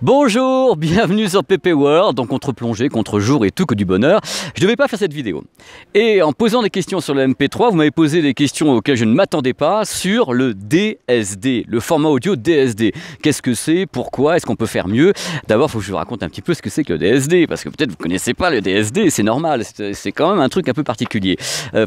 Bonjour, bienvenue sur PP World, donc contre-plongée, contre-jour et tout que du bonheur. Je ne devais pas faire cette vidéo. Et en posant des questions sur le MP3, vous m'avez posé des questions auxquelles je ne m'attendais pas sur le DSD, le format audio DSD. Qu'est-ce que c'est? Pourquoi? Est-ce qu'on peut faire mieux? D'abord, il faut que je vous raconte un petit peu ce que c'est que le DSD, parce que peut-être vous ne connaissez pas le DSD, c'est normal, c'est quand même un truc un peu particulier.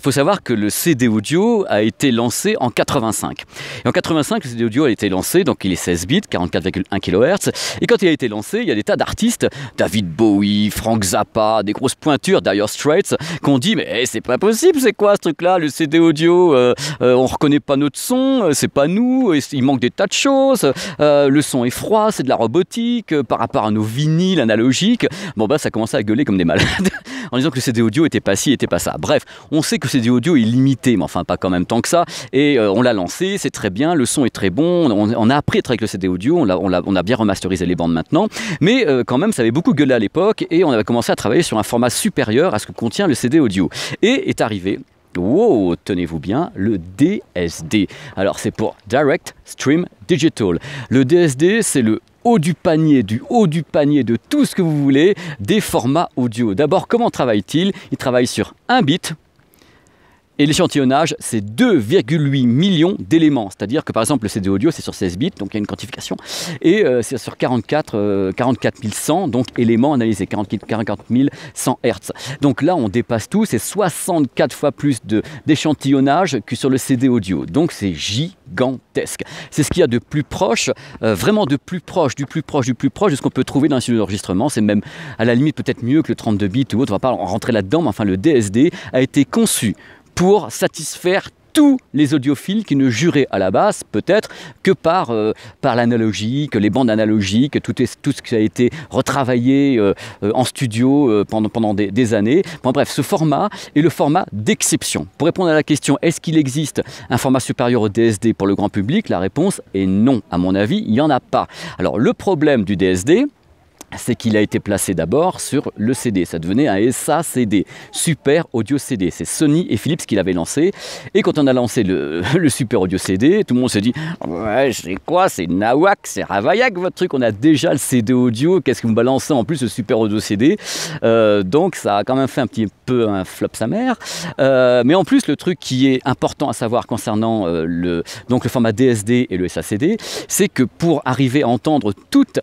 Faut savoir que le CD audio a été lancé en 85. Et en 85, le CD audio a été lancé, donc il est 16 bits, 44,1 kHz, et quand il a été lancé, il y a des tas d'artistes, David Bowie, Frank Zappa, des grosses pointures, Dire Straits, qui ont dit mais c'est pas possible, c'est quoi ce truc-là, le CD audio, on reconnaît pas notre son, c'est pas nous, il manque des tas de choses, le son est froid, c'est de la robotique, par rapport à nos vinyles analogiques. Bon bah ça commençait à gueuler comme des malades en disant que le CD audio était pas ci, était pas ça. Bref, on sait que le CD audio est limité, mais enfin pas quand même tant que ça, et on l'a lancé, c'est très bien, le son est très bon, on a appris à travailler avec le CD audio, on a bien remasterisé les bandes maintenant, mais quand même ça avait beaucoup gueulé à l'époque et on avait commencé à travailler sur un format supérieur à ce que contient le CD audio. Et est arrivé, wow, tenez-vous bien, le DSD. Alors c'est pour Direct Stream Digital. Le DSD, c'est le haut du panier de tout ce que vous voulez des formats audio. D'abord, comment travaille-t-il? Il travaille sur 1 bit. Et l'échantillonnage, c'est 2,8 millions d'éléments. C'est-à-dire que par exemple, le CD audio, c'est sur 16 bits, donc il y a une quantification. Et c'est sur 44 100, donc éléments analysés, 44 100 Hz. Donc là, on dépasse tout, c'est 64 fois plus d'échantillonnage que sur le CD audio. Donc c'est gigantesque. C'est ce qu'il y a de plus proche, vraiment de plus proche, du plus proche de ce qu'on peut trouver dans un studio d'enregistrement. C'est même à la limite peut-être mieux que le 32 bits ou autre. On ne va pas rentrer là-dedans, mais enfin le DSD a été conçu pour satisfaire tous les audiophiles qui ne juraient à la base peut-être que par l'analogique, les bandes analogiques, tout ce qui a été retravaillé en studio pendant des années. Bon, bref, ce format est le format d'exception. Pour répondre à la question, est-ce qu'il existe un format supérieur au DSD pour le grand public? La réponse est non. À mon avis, il n'y en a pas. Alors, le problème du DSD, c'est qu'il a été placé d'abord sur le CD. Ça devenait un SACD, Super Audio CD. C'est Sony et Philips qui l'avaient lancé. Et quand on a lancé le Super Audio CD, tout le monde s'est dit « Ouais, c'est quoi? C'est Nawak, c'est Ravaillac votre truc, on a déjà le CD audio, qu'est-ce que vous balancez en plus le Super Audio CD ?» Donc ça a quand même fait un petit peu un flop sa mère. Mais en plus, le truc qui est important à savoir concernant le format DSD et le SACD, c'est que pour arriver à entendre toutes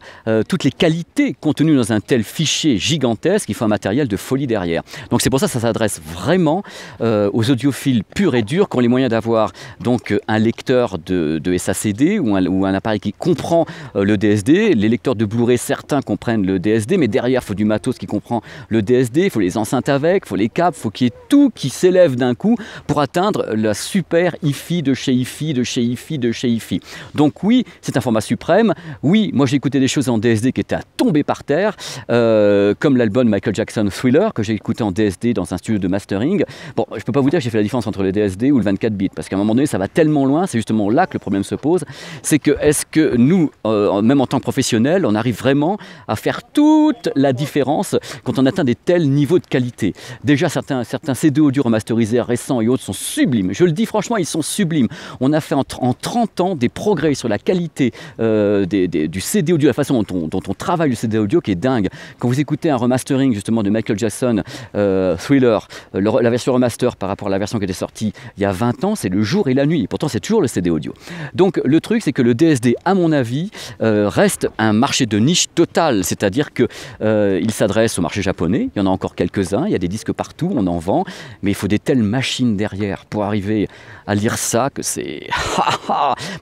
les qualités contenu dans un tel fichier gigantesque, il faut un matériel de folie derrière. Donc c'est pour ça que ça s'adresse vraiment aux audiophiles purs et durs qui ont les moyens d'avoir donc un lecteur de SACD ou un appareil qui comprend le DSD. Les lecteurs de Blu-ray, certains comprennent le DSD, mais derrière, il faut du matos qui comprend le DSD, il faut les enceintes avec, il faut les câbles, il faut qu'il y ait tout qui s'élève d'un coup pour atteindre la super hi-fi de chez hi-fi, de chez hi-fi, de chez hi-fi. Donc oui, c'est un format suprême. Oui, moi j'ai écouté des choses en DSD qui étaient à tomber par terre, comme l'album Michael Jackson Thriller que j'ai écouté en DSD dans un studio de mastering. Bon, je peux pas vous dire que j'ai fait la différence entre le DSD ou le 24 bits parce qu'à un moment donné ça va tellement loin, c'est justement là que le problème se pose, c'est que est-ce que nous, même en tant que professionnels, on arrive vraiment à faire toute la différence quand on atteint des tels niveaux de qualité. Déjà certains CD audio remasterisés récents et autres sont sublimes, je le dis franchement, ils sont sublimes. On a fait en 30 ans des progrès sur la qualité du CD audio, la façon dont on travaille le CD audio qui est dingue. Quand vous écoutez un remastering justement de Michael Jackson Thriller, la version remaster par rapport à la version qui était sortie il y a 20 ans, c'est le jour et la nuit. Et pourtant, c'est toujours le CD audio. Donc, le truc, c'est que le DSD, à mon avis, reste un marché de niche total. C'est-à-dire qu'il s'adresse au marché japonais. Il y en a encore quelques-uns. Il y a des disques partout. On en vend. Mais il faut des telles machines derrière pour arriver à lire ça que c'est...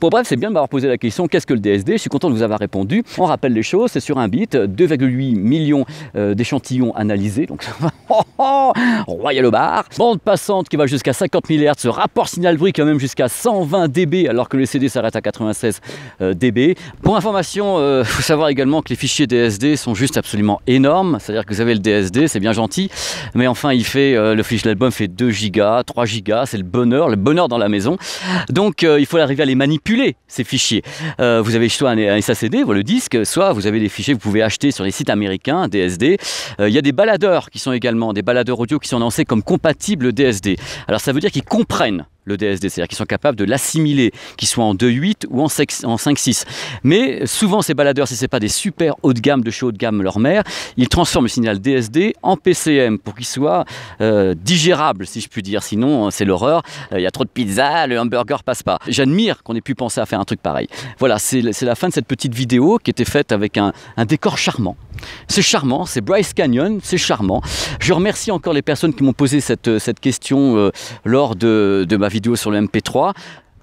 Bon, bref, c'est bien de m'avoir posé la question, qu'est-ce que le DSD? Je suis content de vous avoir répondu. On rappelle les choses, c'est sur 1 bit, 2,8 millions d'échantillons analysés, donc royal au bar. Bande passante qui va jusqu'à 50 000 Hz, rapport signal-bruit quand même jusqu'à 120 dB, alors que le CD s'arrête à 96 dB. Pour information, il faut savoir également que les fichiers DSD sont juste absolument énormes, c'est-à-dire que vous avez le DSD, c'est bien gentil, mais enfin il fait, le fichier de l'album fait 2 gigas, 3 gigas, c'est le bonheur dans la maison. Donc il faut arriver à les manipuler, ces fichiers. Vous avez soit un SACD, le disque, soit vous avez des fichiers que vous pouvez acheter sur les sites américains, DSD. Il y a des baladeurs qui sont également, des baladeurs audio qui sont lancés comme compatibles DSD. Alors ça veut dire qu'ils comprennent le DSD, c'est-à-dire qu'ils sont capables de l'assimiler, qu'ils soient en 2.8 ou en 5.6. Mais souvent, ces baladeurs, si ce n'est pas des super haut de gamme de chez haut de gamme leur mère, ils transforment le signal DSD en PCM pour qu'il soit digérable, si je puis dire. Sinon, c'est l'horreur. Il y a trop de pizza, le hamburger passe pas. J'admire qu'on ait pu penser à faire un truc pareil. Voilà, c'est la fin de cette petite vidéo qui était faite avec un décor charmant. C'est charmant, c'est Bryce Canyon, c'est charmant. Je remercie encore les personnes qui m'ont posé cette question lors de ma vidéo sur le MP3.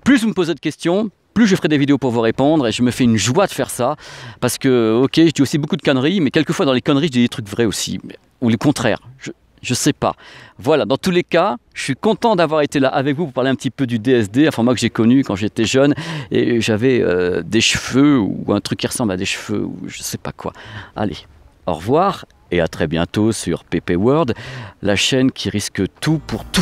Plus vous me posez de questions, plus je ferai des vidéos pour vous répondre, et je me fais une joie de faire ça, parce que, ok, je dis aussi beaucoup de conneries, mais quelquefois dans les conneries, je dis des trucs vrais aussi, ou le contraire, je sais pas. Voilà, dans tous les cas, je suis content d'avoir été là avec vous pour parler un petit peu du DSD, un format que j'ai connu quand j'étais jeune, et j'avais des cheveux, ou un truc qui ressemble à des cheveux, ou je sais pas quoi. Allez, au revoir, et à très bientôt sur PP World, la chaîne qui risque tout pour tout.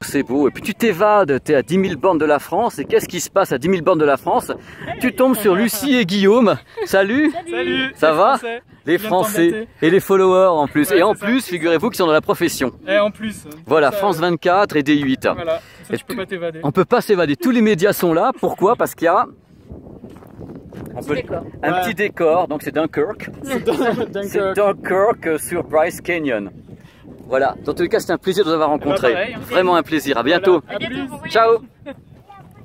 C'est beau, et puis tu t'évades, tu es à 10 000 bornes de la France, et qu'est-ce qui se passe à 10 000 bornes de la France? Tu tombes sur Lucie et Guillaume. Salut. Salut. Ça va? Français. Les Français et les followers en plus. Ouais, et en plus, figurez-vous qu'ils sont dans la profession. Et en plus. Voilà, ça, France 24 et D8. Voilà, ça, tu peux pas t'évader. On peut pas s'évader, tous les médias sont là. Pourquoi? Parce qu'il y a un petit décor, donc c'est Dunkirk. C'est Dunkirk sur Bryce Canyon. Voilà, dans tous les cas, c'était un plaisir de vous avoir rencontré. Pareil, hein. Vraiment un plaisir. À bientôt. Voilà. À bientôt. Ciao.